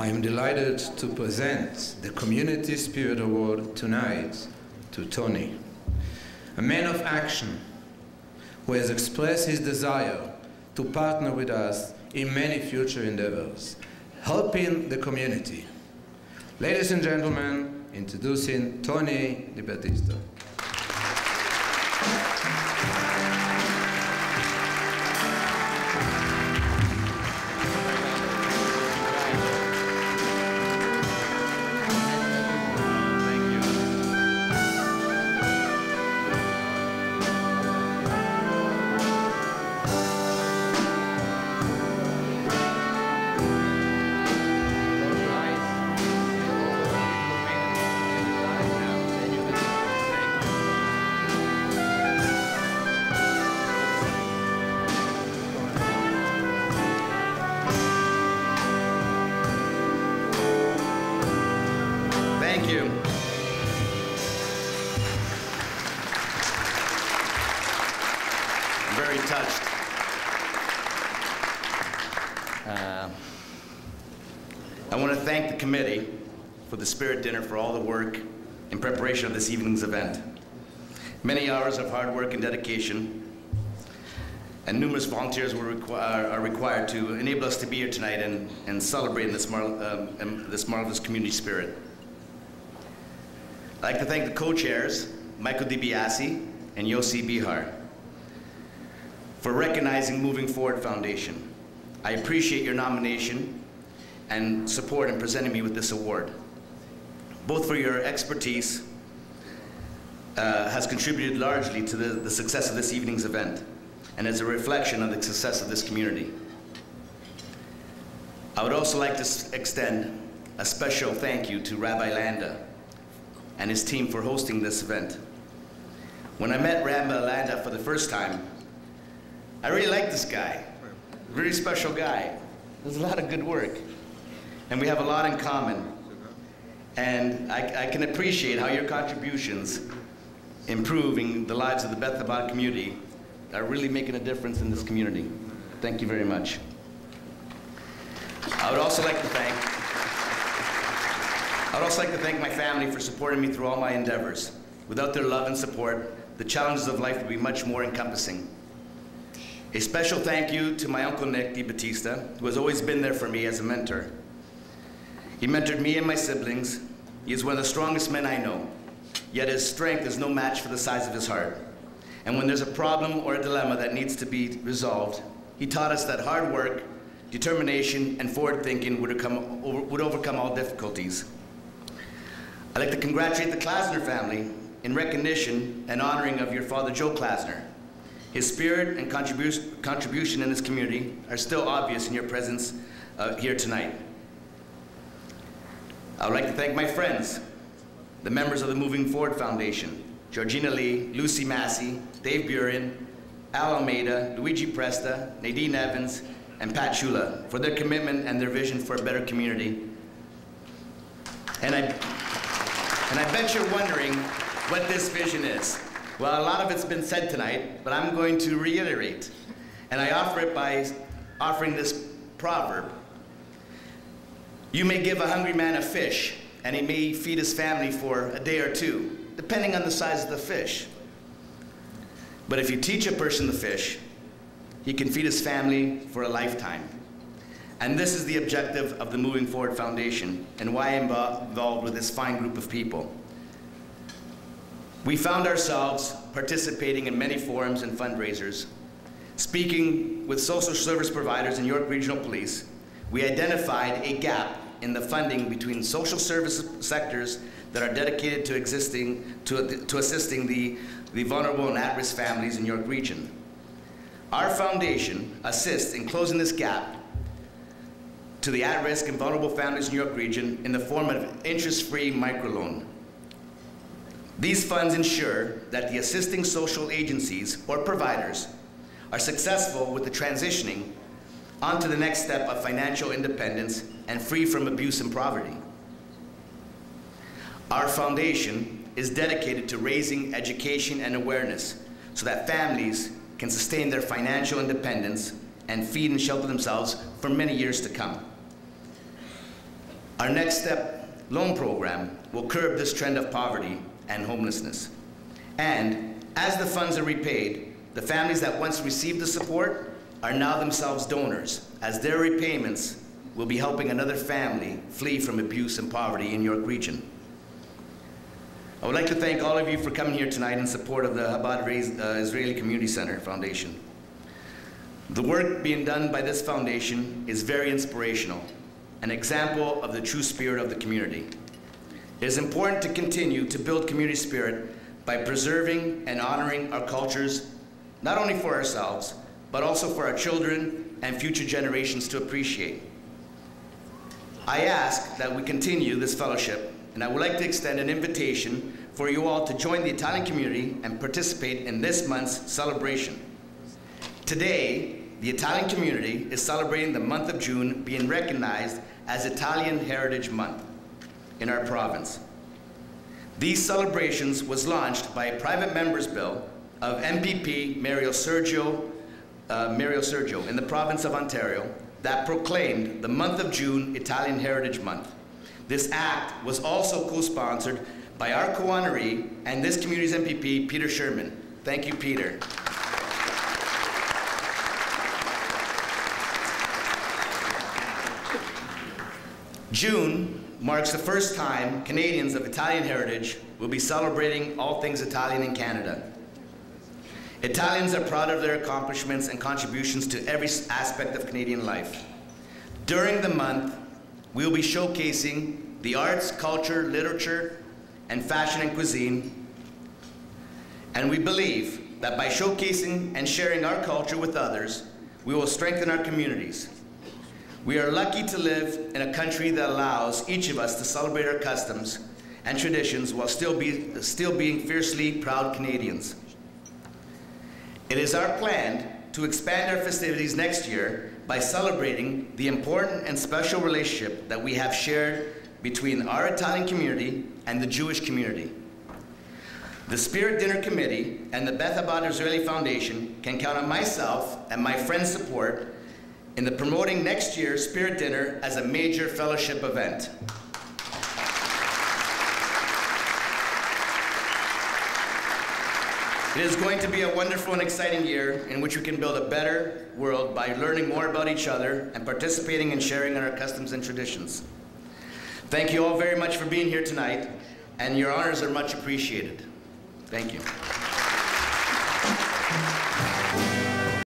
I am delighted to present the Community Spirit Award tonight to Tony, a man of action who has expressed his desire to partner with us in many future endeavors, helping the community. Ladies and gentlemen, introducing Tony Battista. Thank you. I'm very touched. I want to thank the committee for the Spirit Dinner for all the work in preparation of this evening's event. Many hours of hard work and dedication, and numerous volunteers are required to enable us to be here tonight and celebrate in this marvelous community spirit. I'd like to thank the co-chairs, Michael DiBiase and Yossi Bihar, for recognizing Moving Forward Foundation. I appreciate your nomination and support in presenting me with this award. Both for your expertise has contributed largely to the success of this evening's event, and as a reflection of the success of this community. I would also like to extend a special thank you to Rabbi Landa and his team for hosting this event. When I met Rabbi Landa for the first time, I really liked this guy. A very special guy. There's a lot of good work, and we have a lot in common. And I can appreciate how your contributions improving the lives of the Beth Chabad community are really making a difference in this community. Thank you very much. I would also like to thank my family for supporting me through all my endeavors. Without their love and support, the challenges of life would be much more encompassing. A special thank you to my Uncle Nick Battista, who has always been there for me as a mentor. He mentored me and my siblings. He is one of the strongest men I know, yet his strength is no match for the size of his heart. And when there's a problem or a dilemma that needs to be resolved, he taught us that hard work, determination, and forward thinking would overcome all difficulties. I'd like to congratulate the Klasner family in recognition and honoring of your father, Joe Klasner. His spirit and contribution in this community are still obvious in your presence here tonight. I would like to thank my friends, the members of the Moving Forward Foundation, Georgina Lee, Lucy Massey, Dave Buren, Al Almeida, Luigi Presta, Nadine Evans, and Pat Chula for their commitment and their vision for a better community. And I bet you're wondering what this vision is. Well, a lot of it's been said tonight, but I'm going to reiterate. And I offer it by offering this proverb. You may give a hungry man a fish, and he may feed his family for a day or two, depending on the size of the fish. But if you teach a person to fish, he can feed his family for a lifetime. And this is the objective of the Moving Forward Foundation and why I'm involved with this fine group of people. We found ourselves participating in many forums and fundraisers. Speaking with social service providers in York Regional Police, we identified a gap in the funding between social service sectors that are dedicated to assisting the vulnerable and at-risk families in York Region. Our foundation assists in closing this gap to the at-risk and vulnerable families in York Region in the form of interest-free microloan. These funds ensure that the assisting social agencies or providers are successful with the transitioning onto the next step of financial independence and free from abuse and poverty. Our foundation is dedicated to raising education and awareness so that families can sustain their financial independence and feed and shelter themselves for many years to come. Our Next Step loan program will curb this trend of poverty and homelessness. And as the funds are repaid, the families that once received the support are now themselves donors, as their repayments will be helping another family flee from abuse and poverty in York Region. I would like to thank all of you for coming here tonight in support of the Chabad Israeli Community Center Foundation. The work being done by this foundation is very inspirational, an example of the true spirit of the community. It is important to continue to build community spirit by preserving and honoring our cultures, not only for ourselves, but also for our children and future generations to appreciate. I ask that we continue this fellowship, and I would like to extend an invitation for you all to join the Italian community and participate in this month's celebration. Today, the Italian community is celebrating the month of June being recognized as Italian Heritage Month in our province. These celebrations was launched by a private members bill of MPP Mario Sergio in the province of Ontario that proclaimed the month of June Italian Heritage Month. This act was also co-sponsored by our co-honoree and this community's MPP, Peter Sherman. Thank you, Peter. June marks the first time Canadians of Italian heritage will be celebrating all things Italian in Canada. Italians are proud of their accomplishments and contributions to every aspect of Canadian life. During the month, we will be showcasing the arts, culture, literature, and fashion and cuisine. And we believe that by showcasing and sharing our culture with others, we will strengthen our communities. We are lucky to live in a country that allows each of us to celebrate our customs and traditions while still being fiercely proud Canadians. It is our plan to expand our festivities next year by celebrating the important and special relationship that we have shared between our Italian community and the Jewish community. The Spirit Dinner Committee and the Beth Chabad Israeli Foundation can count on myself and my friends' support in the promoting next year's Spirit Dinner as a major fellowship event. It is going to be a wonderful and exciting year in which we can build a better world by learning more about each other and participating and sharing in our customs and traditions. Thank you all very much for being here tonight, and your honors are much appreciated. Thank you.